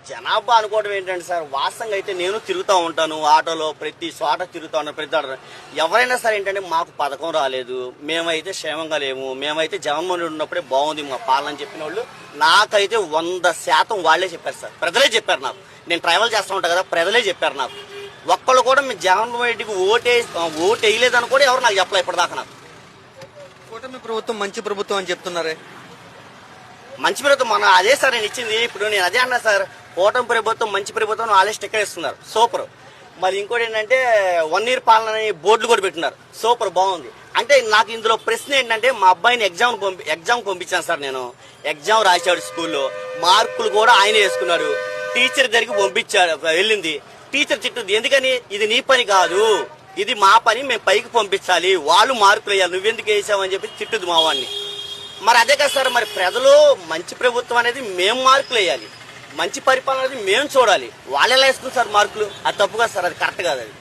జనాభా అనుకోవడం ఏంటంటే సార్, వాస్తవంగా అయితే నేను తిరుగుతూ ఉంటాను ఆటోలో, ప్రతి చోట తిరుగుతూ ఉంటాను, ప్రతి ఆటో. ఎవరైనా సరే ఏంటంటే మాకు పథకం రాలేదు, మేమైతే క్షేమంగా లేము, మేమైతే జగన్మోహన్ రెడ్డి ఉన్నప్పుడే బాగుంది మా పాలన అని చెప్పిన వాళ్ళు నాకైతే 100% వాళ్ళే చెప్పారు సార్. ప్రజలే చెప్పారు నాకు. నేను ట్రావెల్ చేస్తూ ఉంటాను కదా, ప్రజలే చెప్పారు నాకు. ఒక్కళ్ళు కూడా మేము జగన్మోహన్ రెడ్డికి ఓటు వేయలేదని కూడా ఎవరు నాకు చెప్పలేదు ఇప్పటిదాకా. నాకు కూటమి ప్రభుత్వం మంచి ప్రభుత్వం అని చెప్తున్నారే. మంచి ప్రభుత్వం మన అదే సార్ నేను ఇచ్చింది. ఇప్పుడు నేను అదే అన్నా సార్, కూటమి ప్రభుత్వం మంచి ప్రభుత్వం వాళ్ళే స్టిక్కర్ ఇస్తున్నారు, సూపర్. మరి ఇంకోటి ఏంటంటే 1 year పాలన అని బోర్డులు కూడా పెట్టున్నారు, సూపర్, బాగుంది. అంటే నాకు ఇందులో ప్రశ్న ఏంటంటే, మా అబ్బాయిని ఎగ్జామ్ పంపించాను సార్. నేను ఎగ్జామ్ రాశాడు స్కూల్లో, మార్కులు కూడా ఆయన వేసుకున్నాడు. టీచర్ దగ్గరికి పంపించాడు, వెళ్ళింది. టీచర్ తిట్టుద్ది, ఎందుకని? ఇది నీ పని కాదు, ఇది మా పని, మేము పైకి పంపించాలి, వాళ్ళు మార్కులు వేయాలి, నువ్వెందుకు వేసావని చెప్పి తిట్టుద్ది మా వాడిని. మరి అదే కదా సార్, మరి ప్రజలు మంచి ప్రభుత్వం అనేది మేము మార్కులు వేయాలి, మంచి పరిపాలన అనేది మేము చూడాలి. వాళ్ళు ఎలా వేసుకున్నారు సార్ మార్కులు? అది తప్పు కదా సార్, అది కరెక్ట్ కాదు. అది